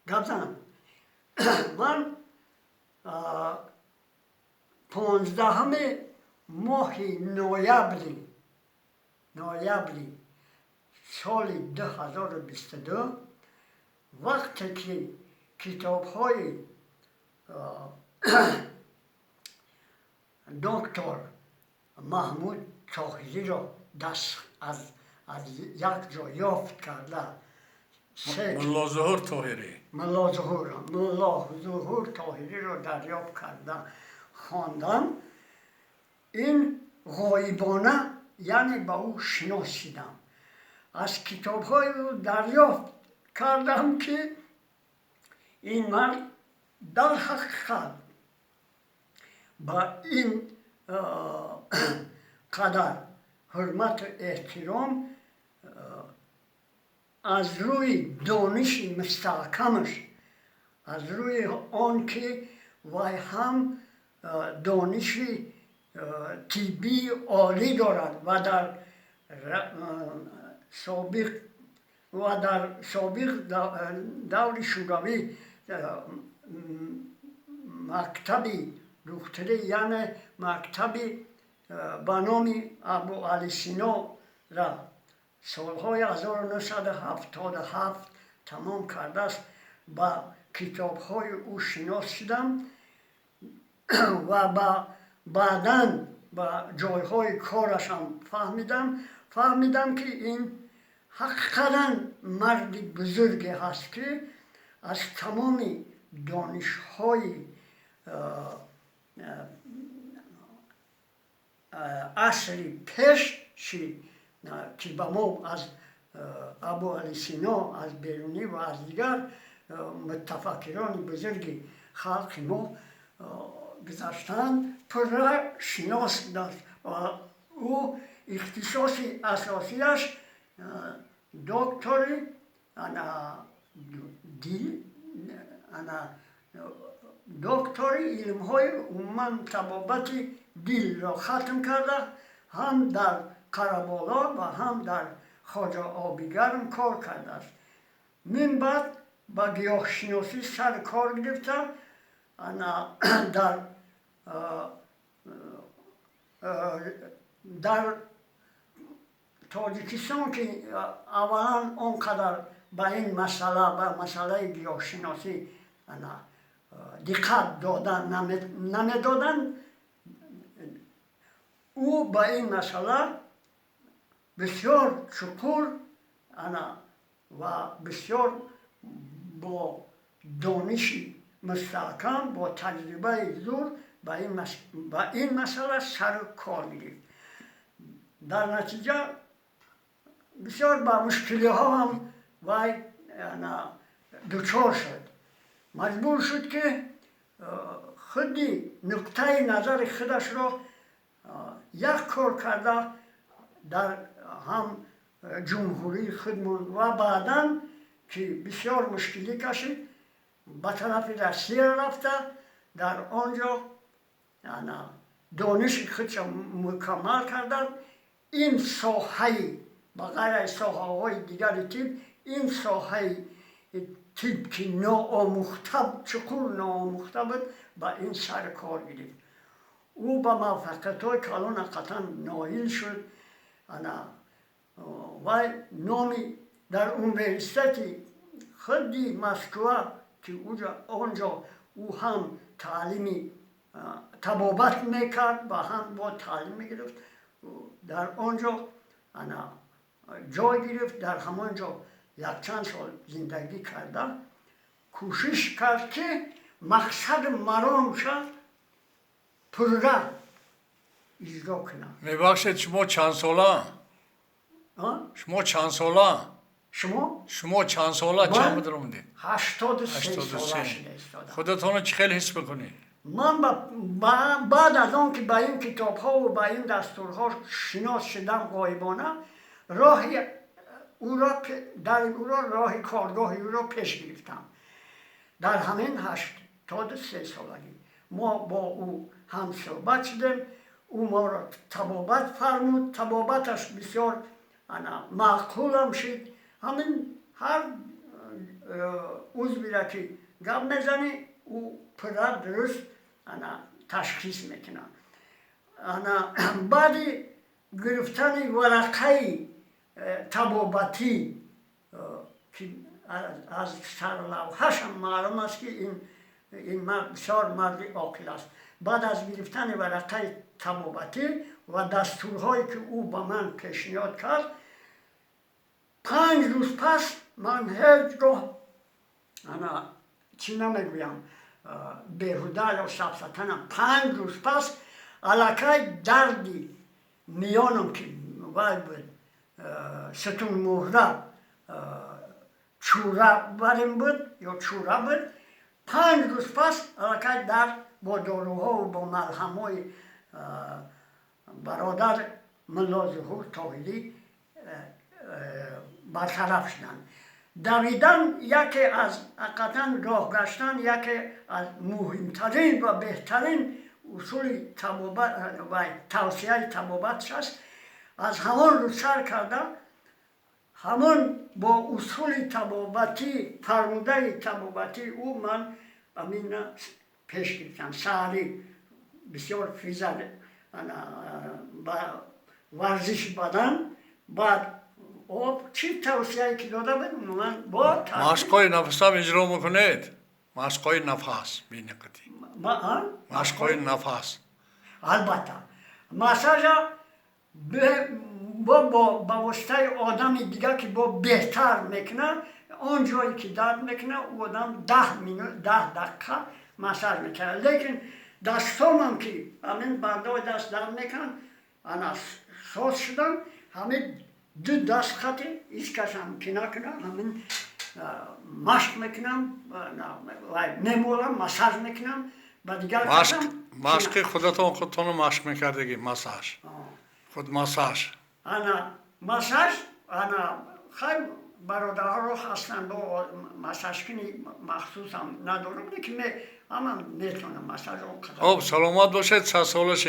گفتم من 15 ماه نوامبری سال 2022 وقتی که کتاب های دکتر محمود طاهری را دست از یک جا یافت کرده ملا ظهور طاهری ملا ظهور طاهری را دریافت کرده خواندم. این غایبانه یعنی با او شناسیدم. از کتاب های او دریافت کردم که این مرد در حقیقت با این قدر حرمت و احترام از روی دانش مستحکمش، از روی آن که وی هم دانش طبی عالی دارد و در سابق دور شوروی مکتبی دکتری یعنی مکتبی به نام ابو علی سینا را سالهای 1977 تمام کرده است. با کتاب‌های او شناسیدم و بعداً با جایهای کارش هم فهمیدم که این حقیقتاً مرد بزرگی هست که از تمام دانش‌های عصری پیش که به ما از ابو علی سینا از بیرونی و از دیگر متفکران بزرگ خلق ما گذاشتند پر شناس داشت و او اختصاص اساسیش دکتری دکتری علم های عموما طبابت دل را ختم کرده، هم در قربالا و هم در خواجه آبیگرم کار کرده است. من بعد با گیاه شناسی سر کار گرفتم. در تاجیکستان که اولا آنقدر به این مسئله گیاه شناسی دقت نمیدادن، او به این مسئله بسیار چقور و بسیار با دانش مستحکم با تجربه زور به این مسئله سر کار گرفت. در نتیجه بسیار با مشکلی ها هم وی دچار شد. مجبور شد که خودی نقطه نظر خودش را یک کار کرده در هم جمهوری خودمان و بعداً که بسیار مشکلی کشید به طرف روسیه رفته، در آنجا دانش خودش مکمل کردن. این ساحه بغیر ساحه های دیگر طب، این ساحه طب که چقور ناآموخته بود با این سر کار گرفت. او با موفقیت های که الان قطعا نایل شد و نامی در اونیورسیته خودی مسکو که آنجا او هم تعلیم طبابت میکرد و هم با تعلیم میگرفت، در آنجا جای گرفت. در همانجا یک چند سال زندگی کرده، کوشش کرد که مقصد مرامش پرره اجرا کنم. میبخشید شما چند ساله؟ شما چند ساله؟ شما چند ساله؟ چند مدت موندید؟ 83 ساله شده. خودتون چه خیلی حس بکنید؟ من بعد از آن که با این کتاب ها و با این دستورها شناس شدم غایبانه، راه کارگاه او را پیش گرفتم. در همین 83 سالگی ما با او هم صحبت شدیم. او ما را طبابت فرمود. طبابتش بسیار معقول هم شد. همین هر عضوی را که گپ میزنی او پدر درست انا تشخیص میکنه. انا بعد گرفتن ورقه طبابتی که از سرلوحش هم معلوم است که این مرد بسیار مرد عاقل است. بعد از گرفتن ورقه طبابتی و دستورهایی که او به من پیشنهاد کرد 5 روز پس من هیچگاه انا چی نمیگویم بیهوده یا سبستنم 5 روز پس علاقه دردی میانم که وای بود ستون مهره چوره بریم بود یا چوره بود 5 روز پس علاقه درد با داروها و با ملهمهای برادر ملا ظهور توحیدی برطرف شدن. دویدن یکی از حقیقتا راه گشتن یکی از مهمترین و بهترین اصول طبابت و توصیه طبابت است. از همان رو سر کرده همان با اصول طبابتی فرموده طبابتی او من امین پیش گرفتم. سهری بسیار فیزد ورزش بدن بعد آب چی توصیه که داده بود من با مشقای نفس هم اجرا میکنید؟ مشقای نفس بینقدی مشقای نفس البته مساژ با واسطه آدم دیگه که با بهتر میکنه اون جایی که درد میکنه او آدم 10 دقیقه مساژ میکنه. لیکن دستام هم که همین بردای دست درد میکن انا ساز شدن همین 2 دست خطی ایش کشم که نکنه همین مشق میکنم میمولم مساژ میکنم با دیگر کشم مشق خودتون مشق میکردگی مساژ خود مساژ انا مساژ انا خیلی برادرها رو هستن با مساژ کنی مخصوص هم ندارم لیکن همه میتونم مساژ رو خب سلامت باشید 6 ساله شید